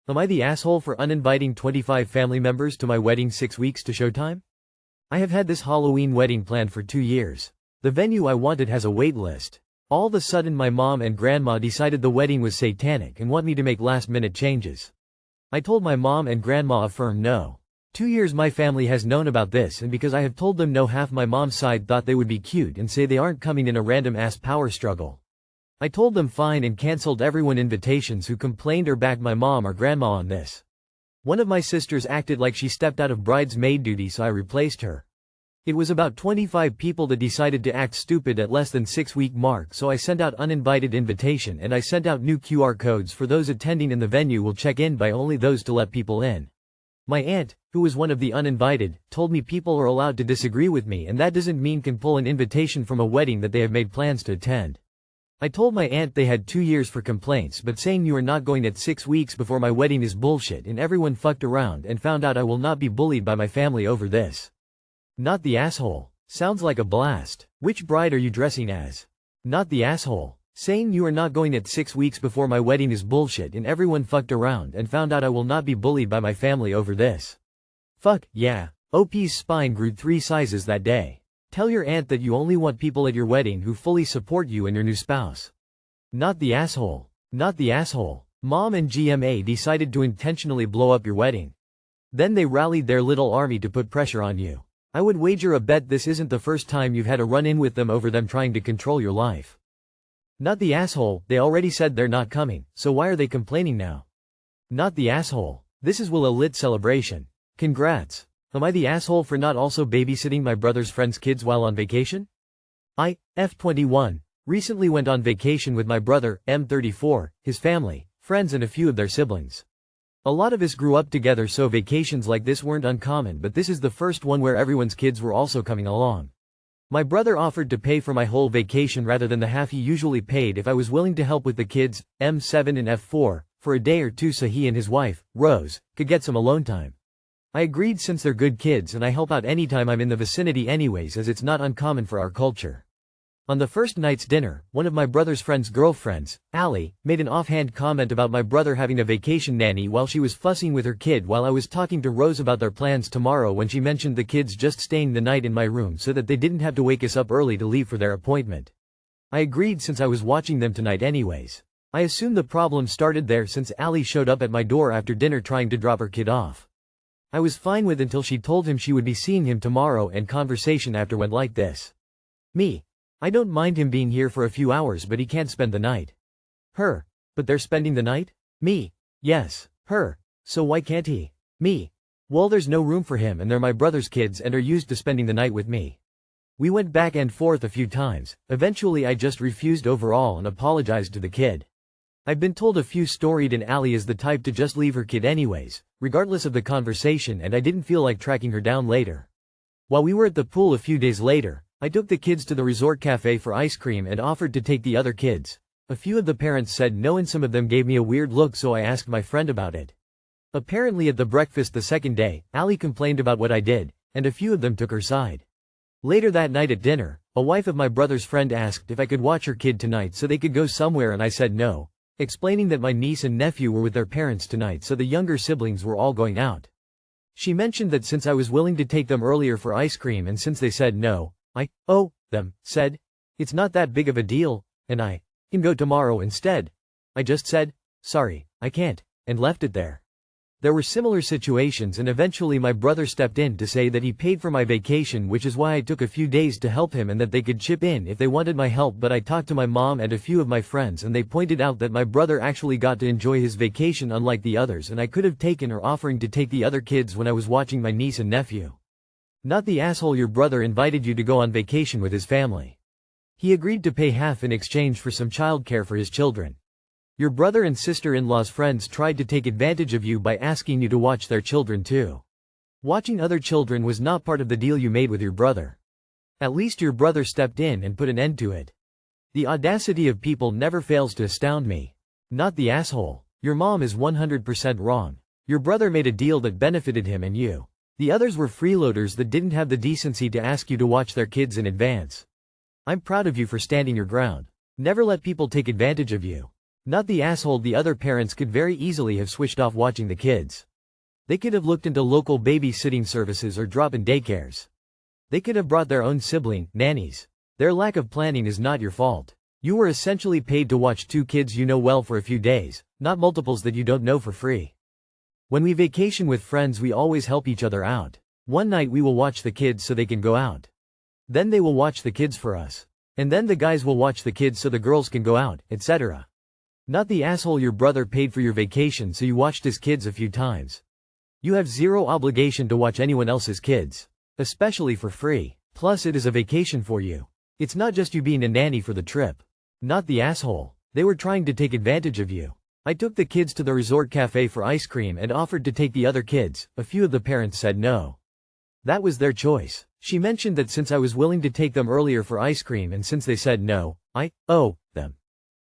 Am I the asshole for uninviting 25 family members to my wedding 6 weeks to showtime? I have had this Halloween wedding planned for 2 years. The venue I wanted has a wait list. All of a sudden my mom and grandma decided the wedding was satanic and want me to make last-minute changes. I told my mom and grandma a firm no. 2 years my family has known about this, and because I have told them no, half my mom's side thought they would be cute and say they aren't coming in a random-ass power struggle. I told them fine and cancelled everyone invitations who complained or backed my mom or grandma on this. One of my sisters acted like she stepped out of bridesmaid duty, so I replaced her. It was about 25 people that decided to act stupid at less than 6-week mark, so I sent out uninvited invitation and I sent out new QR codes for those attending, and the venue will check in by only those to let people in. My aunt, who was one of the uninvited, told me people are allowed to disagree with me, and that doesn't mean can pull an invitation from a wedding that they have made plans to attend. I told my aunt they had 2 years for complaints, but saying you are not going at 6 weeks before my wedding is bullshit, and everyone fucked around and found out I will not be bullied by my family over this. Not the asshole. Sounds like a blast. Which bride are you dressing as? Not the asshole. Saying you are not going at 6 weeks before my wedding is bullshit, and everyone fucked around and found out I will not be bullied by my family over this. Fuck, yeah. OP's spine grew 3 sizes that day. Tell your aunt that you only want people at your wedding who fully support you and your new spouse. Not the asshole. Not the asshole. Mom and GMA decided to intentionally blow up your wedding. Then they rallied their little army to put pressure on you. I would wager a bet this isn't the first time you've had a run-in with them over them trying to control your life. Not the asshole. They already said they're not coming, so why are they complaining now? Not the asshole. This is a lit celebration. Congrats. Am I the asshole for not also babysitting my brother's friend's kids while on vacation? I, F21, recently went on vacation with my brother, M34, his family, friends and a few of their siblings. A lot of us grew up together, so vacations like this weren't uncommon, but this is the first one where everyone's kids were also coming along. My brother offered to pay for my whole vacation rather than the half he usually paid if I was willing to help with the kids, M7 and F4, for a day or two so he and his wife, Rose, could get some alone time. I agreed since they're good kids and I help out anytime I'm in the vicinity anyways, as it's not uncommon for our culture. On the first night's dinner, one of my brother's friend's girlfriends, Allie, made an offhand comment about my brother having a vacation nanny while she was fussing with her kid while I was talking to Rose about their plans tomorrow, when she mentioned the kids just staying the night in my room so that they didn't have to wake us up early to leave for their appointment. I agreed since I was watching them tonight anyways. I assume the problem started there since Allie showed up at my door after dinner trying to drop her kid off. I was fine with until she told him she would be seeing him tomorrow, and conversation after went like this. Me. I don't mind him being here for a few hours, but he can't spend the night. Her. But they're spending the night? Me. Yes. Her. So why can't he? Me. Well, there's no room for him and they're my brother's kids and are used to spending the night with me. We went back and forth a few times. Eventually I just refused overall and apologized to the kid. I've been told a few storied, and Allie is the type to just leave her kid anyways, regardless of the conversation, and I didn't feel like tracking her down later. While we were at the pool a few days later, I took the kids to the resort cafe for ice cream and offered to take the other kids. A few of the parents said no and some of them gave me a weird look, so I asked my friend about it. Apparently at the breakfast the second day, Allie complained about what I did, and a few of them took her side. Later that night at dinner, a wife of my brother's friend asked if I could watch her kid tonight so they could go somewhere, and I said no, explaining that my niece and nephew were with their parents tonight so the younger siblings were all going out. She mentioned that since I was willing to take them earlier for ice cream and since they said no, I, said, it's not that big of a deal, and I can go tomorrow instead. I just said, sorry, I can't, and left it there. There were similar situations, and eventually my brother stepped in to say that he paid for my vacation, which is why I took a few days to help him and that they could chip in if they wanted my help, but I talked to my mom and a few of my friends and they pointed out that my brother actually got to enjoy his vacation unlike the others, and I could have taken or offering to take the other kids when I was watching my niece and nephew. Not the asshole. Your brother invited you to go on vacation with his family. He agreed to pay half in exchange for some childcare for his children. Your brother and sister-in-law's friends tried to take advantage of you by asking you to watch their children too. Watching other children was not part of the deal you made with your brother. At least your brother stepped in and put an end to it. The audacity of people never fails to astound me. Not the asshole. Your mom is 100% wrong. Your brother made a deal that benefited him and you. The others were freeloaders that didn't have the decency to ask you to watch their kids in advance. I'm proud of you for standing your ground. Never let people take advantage of you. Not the asshole. The other parents could very easily have switched off watching the kids. They could have looked into local babysitting services or drop-in daycares. They could have brought their own sibling, nannies. Their lack of planning is not your fault. You were essentially paid to watch two kids you know well for a few days, not multiples that you don't know for free. When we vacation with friends, we always help each other out. One night we will watch the kids so they can go out. Then they will watch the kids for us. And then the guys will watch the kids so the girls can go out, etc. Not the asshole. Your brother paid for your vacation so you watched his kids a few times. You have zero obligation to watch anyone else's kids. Especially for free. Plus it is a vacation for you. It's not just you being a nanny for the trip. Not the asshole. They were trying to take advantage of you. I took the kids to the resort cafe for ice cream and offered to take the other kids. A few of the parents said no. That was their choice. She mentioned that since I was willing to take them earlier for ice cream and since they said no, I owe them.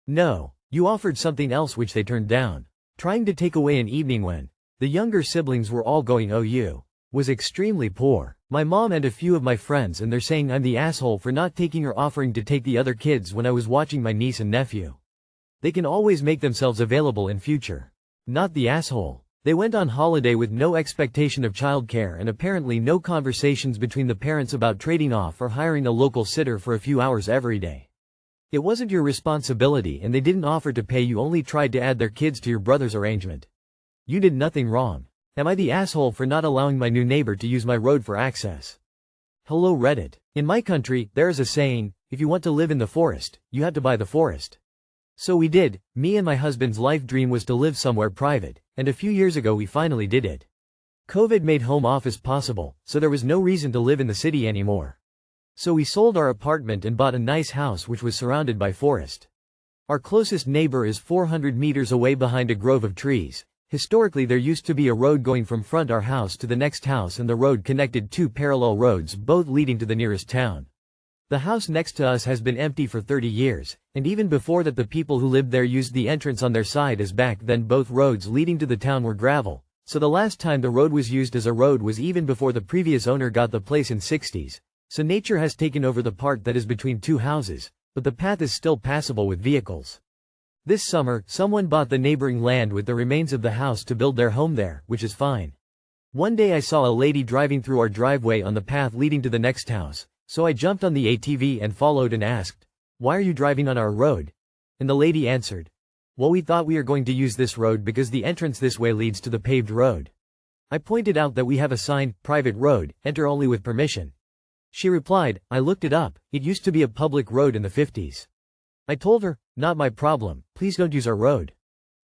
No. You offered something else which they turned down. Trying to take away an evening when the younger siblings were all going OU was extremely poor. My mom and a few of my friends, and they're saying I'm the asshole for not taking or offering to take the other kids when I was watching my niece and nephew. They can always make themselves available in future. Not the asshole. They went on holiday with no expectation of childcare and apparently no conversations between the parents about trading off or hiring a local sitter for a few hours every day. It wasn't your responsibility and they didn't offer to pay, you only tried to add their kids to your brother's arrangement. You did nothing wrong. Am I the asshole for not allowing my new neighbor to use my road for access? Hello Reddit. In my country, there is a saying, if you want to live in the forest, you have to buy the forest. So we did. Me and my husband's life dream was to live somewhere private, and a few years ago we finally did it. COVID made home office possible, so there was no reason to live in the city anymore. So we sold our apartment and bought a nice house which was surrounded by forest. Our closest neighbor is 400 meters away behind a grove of trees. Historically there used to be a road going from front our house to the next house and the road connected two parallel roads both leading to the nearest town. The house next to us has been empty for 30 years, and even before that the people who lived there used the entrance on their side as back then both roads leading to the town were gravel, so the last time the road was used as a road was even before the previous owner got the place in 60s, so nature has taken over the part that is between two houses, but the path is still passable with vehicles. This summer, someone bought the neighboring land with the remains of the house to build their home there, which is fine. One day I saw a lady driving through our driveway on the path leading to the next house, so I jumped on the ATV and followed and asked, "Why are you driving on our road?" And the lady answered, "Well, we thought we are going to use this road because the entrance this way leads to the paved road." I pointed out that we have a sign, "Private road, enter only with permission." She replied, "I looked it up, it used to be a public road in the 50s. I told her, "Not my problem, please don't use our road."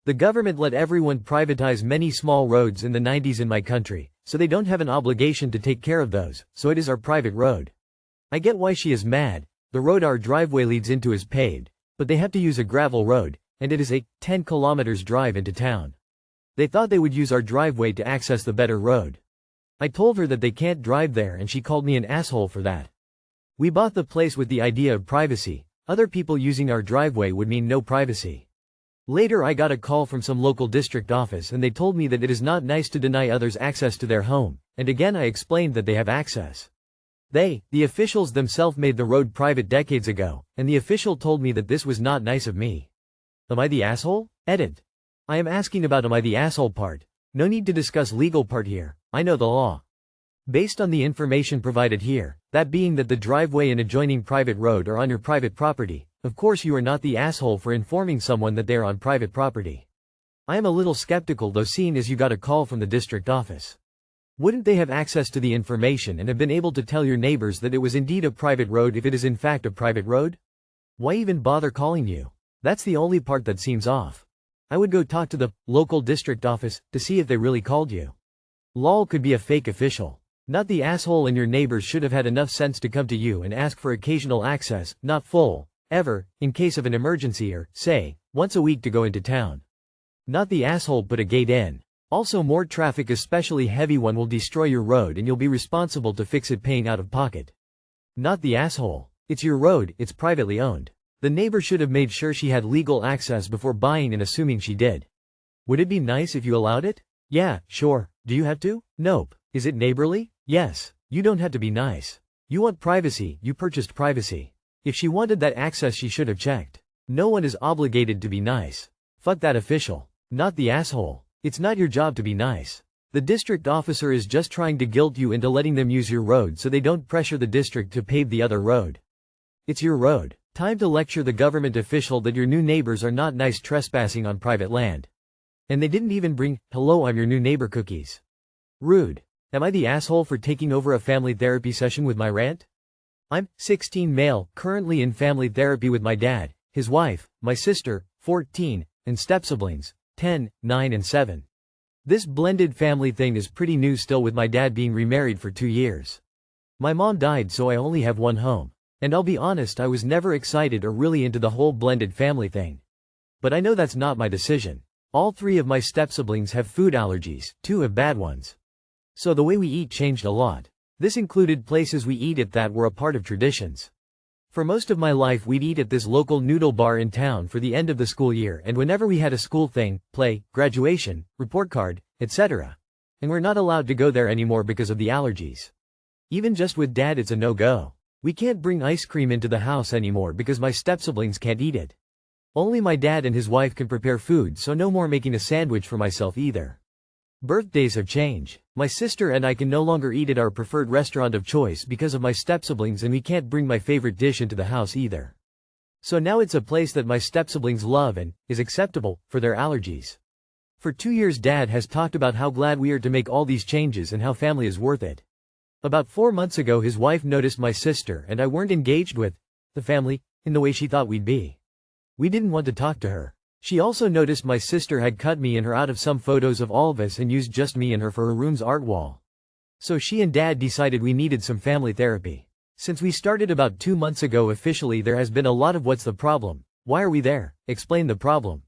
The government let everyone privatize many small roads in the 90s in my country, so they don't have an obligation to take care of those, so it is our private road. I get why she is mad. The road our driveway leads into is paved, but they have to use a gravel road, and it is a 10 kilometers drive into town. They thought they would use our driveway to access the better road. I told her that they can't drive there and she called me an asshole for that. We bought the place with the idea of privacy. Other people using our driveway would mean no privacy. Later I got a call from some local district office and they told me that it is not nice to deny others access to their home, and again I explained that they have access. The officials themselves made the road private decades ago, and the official told me that this was not nice of me. Am I the asshole? Edit. I am asking about am I the asshole part. No need to discuss legal part here, I know the law. Based on the information provided here, that being that the driveway and adjoining private road are on your private property, of course you are not the asshole for informing someone that they are on private property. I am a little skeptical though, seeing as you got a call from the district office. Wouldn't they have access to the information and have been able to tell your neighbors that it was indeed a private road if it is in fact a private road? Why even bother calling you? That's the only part that seems off. I would go talk to the local district office to see if they really called you. Lol, could be a fake official. Not the asshole, and your neighbors should have had enough sense to come to you and ask for occasional access, not full, ever, in case of an emergency or, say, once a week to go into town. Not the asshole, put a gate in. Also, more traffic, especially heavy one, will destroy your road and you'll be responsible to fix it paying out of pocket. Not the asshole. It's your road, it's privately owned. The neighbor should have made sure she had legal access before buying and assuming she did. Would it be nice if you allowed it? Yeah, sure. Do you have to? Nope. Is it neighborly? Yes. You don't have to be nice. You want privacy, you purchased privacy. If she wanted that access she should have checked. No one is obligated to be nice. Fuck that official. Not the asshole. It's not your job to be nice. The district officer is just trying to guilt you into letting them use your road so they don't pressure the district to pave the other road. It's your road. Time to lecture the government official that your new neighbors are not nice trespassing on private land. And they didn't even bring, "Hello, I'm your new neighbor" cookies. Rude. Am I the asshole for taking over a family therapy session with my rant? I'm 16 male, currently in family therapy with my dad, his wife, my sister, 14, and step-siblings, 10, 9 and 7. This blended family thing is pretty new still, with my dad being remarried for 2 years. My mom died, so I only have one home. And I'll be honest, I was never excited or really into the whole blended family thing. But I know that's not my decision. All 3 of my step-siblings have food allergies, 2 have bad ones. So the way we eat changed a lot. This included places we eat at that were a part of traditions. For most of my life we'd eat at this local noodle bar in town for the end of the school year and whenever we had a school thing, play, graduation, report card, etc. And we're not allowed to go there anymore because of the allergies. Even just with dad it's a no-go. We can't bring ice cream into the house anymore because my step-siblings can't eat it. Only my dad and his wife can prepare food, so no more making a sandwich for myself either. Birthdays have changed. My sister and I can no longer eat at our preferred restaurant of choice because of my step-siblings, and we can't bring my favorite dish into the house either. So now it's a place that my step-siblings love and is acceptable for their allergies. For 2 years dad has talked about how glad we are to make all these changes and how family is worth it. About 4 months ago his wife noticed my sister and I weren't engaged with the family in the way she thought we'd be. We didn't want to talk to her. She also noticed my sister had cut me and her out of some photos of all of us and used just me and her for her room's art wall. So she and dad decided we needed some family therapy. Since we started about 2 months ago officially, there has been a lot of "what's the problem? Why are we there? Explain the problem."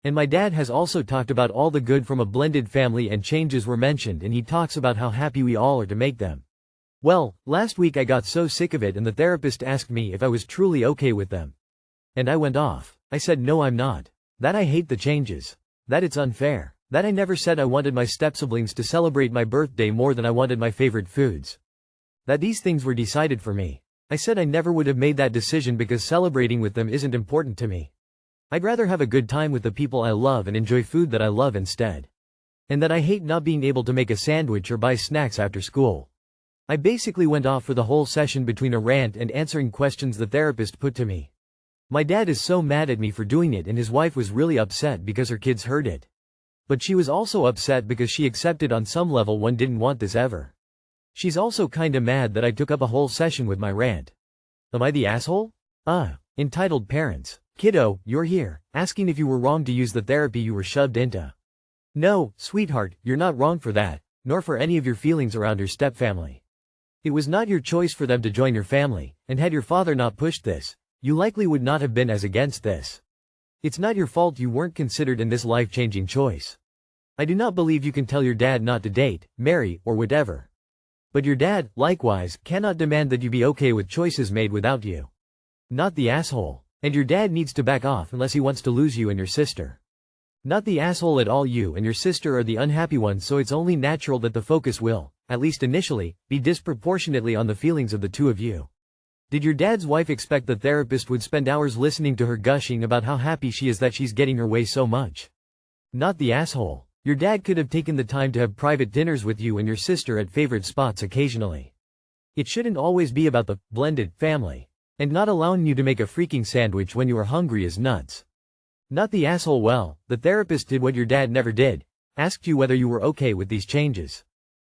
And my dad has also talked about all the good from a blended family and changes were mentioned, and he talks about how happy we all are to make them. Well, last week I got so sick of it and the therapist asked me if I was truly okay with them. And I went off. I said no, I'm not. That I hate the changes. That it's unfair. That I never said I wanted my step-siblings to celebrate my birthday more than I wanted my favorite foods. That these things were decided for me. I said I never would have made that decision because celebrating with them isn't important to me. I'd rather have a good time with the people I love and enjoy food that I love instead. And that I hate not being able to make a sandwich or buy snacks after school. I basically went off for the whole session between a rant and answering questions the therapist put to me. My dad is so mad at me for doing it, and his wife was really upset because her kids heard it. But she was also upset because she accepted on some level one didn't want this ever. She's also kinda mad that I took up a whole session with my rant. Am I the asshole? Entitled parents. Kiddo, you're here, asking if you were wrong to use the therapy you were shoved into. No, sweetheart, you're not wrong for that, nor for any of your feelings around your stepfamily. It was not your choice for them to join your family, and had your father not pushed this, you likely would not have been as against this. It's not your fault you weren't considered in this life-changing choice. I do not believe you can tell your dad not to date, marry, or whatever. But your dad, likewise, cannot demand that you be okay with choices made without you. Not the asshole. And your dad needs to back off unless he wants to lose you and your sister. Not the asshole at all. You and your sister are the unhappy ones, so it's only natural that the focus will, at least initially, be disproportionately on the feelings of the two of you. Did your dad's wife expect the therapist would spend hours listening to her gushing about how happy she is that she's getting her way so much? Not the asshole. Your dad could have taken the time to have private dinners with you and your sister at favorite spots occasionally. It shouldn't always be about the blended family. And not allowing you to make a freaking sandwich when you are hungry is nuts. Not the asshole. Well, the therapist did what your dad never did. Asked you whether you were okay with these changes.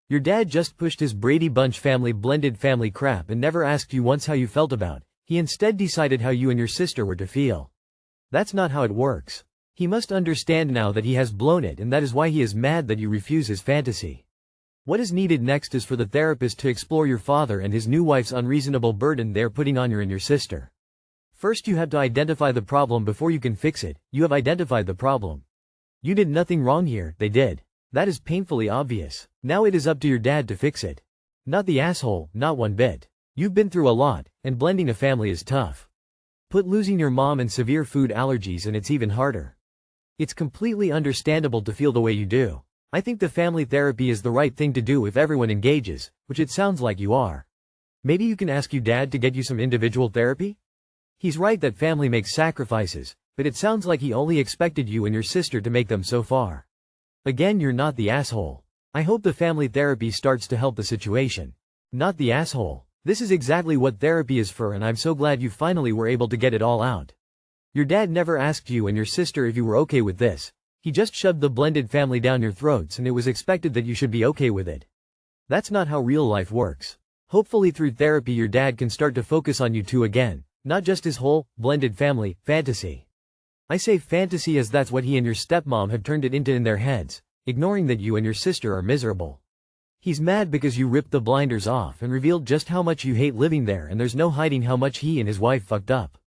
Your dad just pushed his Brady Bunch family blended family crap and never asked you once how you felt about it. He instead decided how you and your sister were to feel. That's not how it works. He must understand now that he has blown it, and that is why he is mad that you refuse his fantasy. What is needed next is for the therapist to explore your father and his new wife's unreasonable burden they're putting on you and your sister. First you have to identify the problem before you can fix it. You have identified the problem. You did nothing wrong here, they did. That is painfully obvious. Now it is up to your dad to fix it. Not the asshole, not one bit. You've been through a lot, and blending a family is tough. Put losing your mom and severe food allergies and it's even harder. It's completely understandable to feel the way you do. I think the family therapy is the right thing to do if everyone engages, which it sounds like you are. Maybe you can ask your dad to get you some individual therapy? He's right that family makes sacrifices, But it sounds like he only expected you and your sister to make them so far. Again, you're not the asshole. I hope the family therapy starts to help the situation. Not the asshole. This is exactly what therapy is for, and I'm so glad you finally were able to get it all out. Your dad never asked you and your sister if you were okay with this. He just shoved the blended family down your throats, and it was expected that you should be okay with it. That's not how real life works. Hopefully through therapy your dad can start to focus on you two again, not just his whole, blended family, fantasy. I say fantasy as that's what he and your stepmom have turned it into in their heads, ignoring that you and your sister are miserable. He's mad because you ripped the blinders off and revealed just how much you hate living there, and there's no hiding how much he and his wife fucked up.